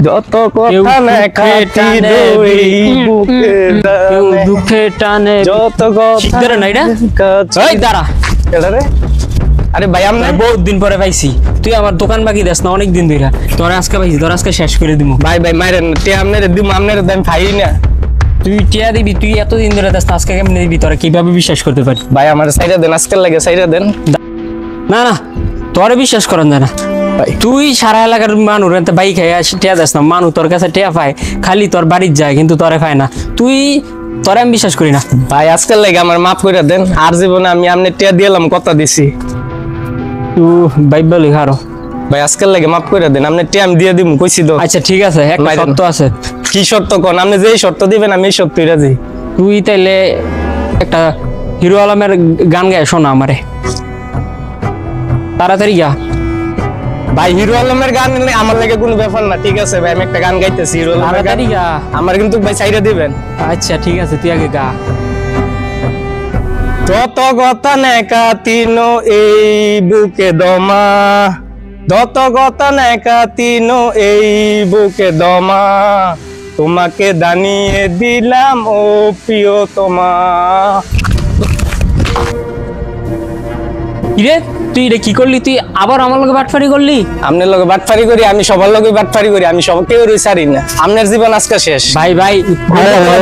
যত কথা না কাটি দই বুকে টানে দুঃখে টানে যত কথা শিখতে না এটা ওই দাঁড়া এটা রে আরে ভাই আমরা বহুত দিন পরে পাইছি তুই আমার দোকান বাকি দেস না অনেক দিন ধরে তোর আজকে পাইছি তোর আজকে শেষ করে দিমু ভাই ভাই মাইরেন তে আমনের দিম আমনের দাম ভাই না তুই টিয়া দিবি তুই এতদিন ধরে দেস না আজকে কেমনে দিবি তোরা কিভাবে বিশ্বাস করতে পারি ভাই আমার সাইডে দেন আজকে লাগে সাইডে দেন না না তোরে বিশ্বাস করেন যায় না তুই সারা এলাকার মানুষ বাইক খাই টিয়া দেস না মানুষ তোর কাছে টিয়া পায় খালি তোর বাড়ির যায় কিন্তু তোরে পায় না তুই তোরে আমি বিশ্বাস করি না ভাই আজকে লাগে আমার মাফ করে দেন আর জীবনে আমি আমনে টিয়া দিলাম কথা দিছি তুই বাইবেল লিখারো ভাই আজকে লাগে মাফ করে দেন আমনে টিয়া আমি দিয়ে দিমু কইছি তো আচ্ছা ঠিক আছে একটা মাইরেন। শর্ত আছে কি শর্ত কোন আপনি যেই শর্ত দিবেন আমি এই শর্তই রাজি তুই তাইলে একটা হিরো আলমের গান গায় শোনা আমারে তাড়াতাড়ি গা ভাই হিরো আলমের গান আমার লাগে কোনো ব্যাপার না ঠিক আছে ভাই আমি একটা গান গাইতেছি হিরো আলমের গান তাড়াতাড়ি গা আমার কিন্তু ভাই সাইডে দিবেন আচ্ছা ঠিক আছে তুই আগে গা যত কথা নেকা তিনো এই বুকে দমা যত কথা নেকা তিনো এই বুকে দমা তোমাকে দানিয়ে দিলাম ও প্রিয়তমা কিরে তুই এটা কি করলি তুই আবার আমার লগে বাটফারি করলি আপনার লগে বাটফারি করি আমি সবার লগে বাটফারি করি আমি সব কেউ রইছারি না আপনার জীবন আজকে শেষ ভাই ভাই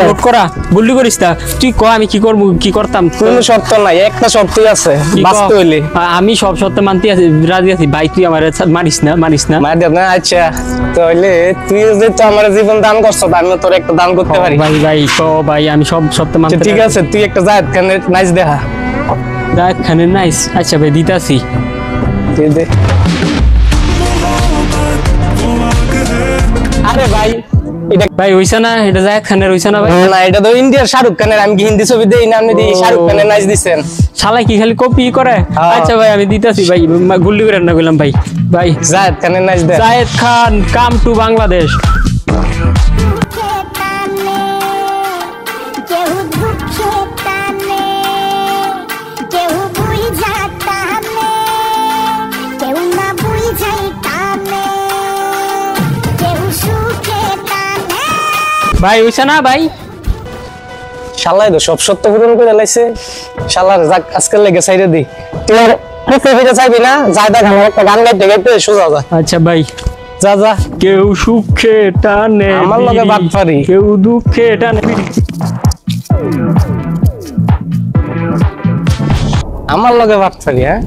নোট করা গুল্লি করিস তা তুই ক আমি কি করব কি করতাম কোনো শর্ত নাই একটা শর্তই আছে কি ক? বাঁচতে হইলে আমি সব সত্য মানতে আছি রাজি আছি ভাই তুই আমার মারিস না মার দেব না আচ্ছা তাহলে তুই যে তো আমার জীবন দান করছো আমি তোর একটা দান করতে পারি ভাই ভাই ক ভাই আমি সব সত্য মানতে আচ্ছা, ঠিক আছে তুই একটা জায়েদ খানের নাইস দেখা রাত খানের নাইস আচ্ছা ভাই দিতাছি তুই দে আরে ভাই এটা ভাই হইছে না এটা জায়েদ খানের হইছে না ভাই না এটা তো ইন্ডিয়ার শাহরুখ খানের আমি কি হিন্দি ছবি দেই না আপনি দি শাহরুখ খানের নাইস দিছেন শালা কি খালি কপি করে হ্যাঁ। আচ্ছা ভাই আমি দিতাছি ভাই গুল্লি করে না কইলাম ভাই ভাই জায়েদ খানের নাইস দে জায়েদ খান কাম টু বাংলাদেশ ভাই হইছে না ভাই শালাই তো সব সত্য পূরণ করে লাইছে শালার যাক আজকাল লেগে সাইডে দি তুই আর ফুটে ফিরে চাইবি না জায়দা খান একটা গান গাইতে গাইতে সোজা যা আচ্ছা ভাই যা যা কেউ সুখে টানে আমার লগে বিড়ি, বাটপারি। কেউ দুঃখে টানে বিড়ি। আমার লগে বাট ফারি হ্যাঁ